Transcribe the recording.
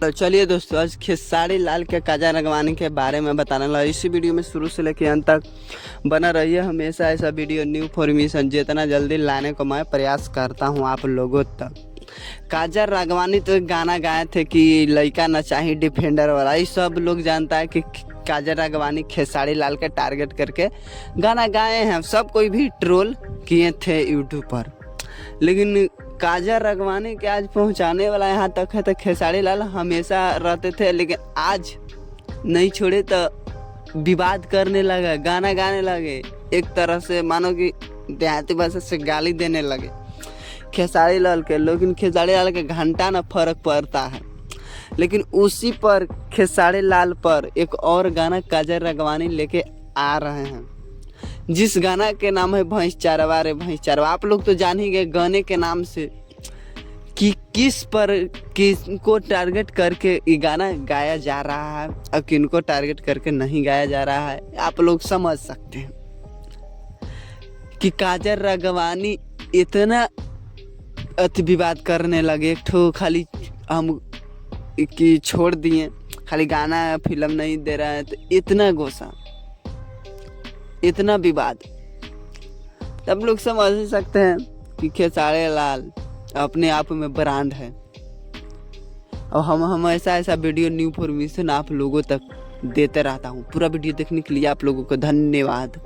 तो चलिए दोस्तों, आज खेसारी लाल के काजा रगवानी के बारे में बताने लगा। इसी वीडियो में शुरू से लेकर अंत तक बना रहिए। हमेशा ऐसा वीडियो न्यू इन्फॉर्मेशन जितना जल्दी लाने को मैं प्रयास करता हूं आप लोगों तक। काजा राघवानी तो गाना गाए थे कि लड़का न चाहिए डिफेंडर वाला, ये सब लोग जानता है कि काजा राघवानी खेसारी लाल के टारगेट करके गाना गाए हैं। सब कोई भी ट्रोल किए थे यूट्यूब पर, लेकिन काजा राघवानी के आज पहुंचाने वाला यहाँ तक है तो खेसारी लाल हमेशा रहते थे, लेकिन आज नहीं छोड़े तो विवाद करने लगा, गाना गाने लगे, एक तरह से मानो कि देहाती भाषा से गाली देने लगे खेसारी लाल के। लेकिन खेसारी लाल के घंटा ना फर्क पड़ता है, लेकिन उसी पर खेसारी लाल पर एक और गाना काजा राघवानी लेके आ रहे हैं, जिस गाना के नाम है भैंस चरवा रे भैंस चरवा। आप लोग तो जान ही गए गाने के नाम से कि किसको टारगेट करके ये गाना गाया जा रहा है और किनको टारगेट करके नहीं गाया जा रहा है। आप लोग समझ सकते हैं कि काजा राघवानी इतना अति विवाद करने लगे, एक ठो खाली हम कि छोड़ दिए, खाली गाना फिल्म नहीं दे रहा है, तो इतना गुस्सा, इतना विवाद। तब लोग समझ ही सकते हैं कि खेसारी लाल अपने आप में ब्रांड है। और हम ऐसा वीडियो न्यू इन्फॉर्मेशन आप लोगों तक देते रहता हूँ। पूरा वीडियो देखने के लिए आप लोगों को धन्यवाद।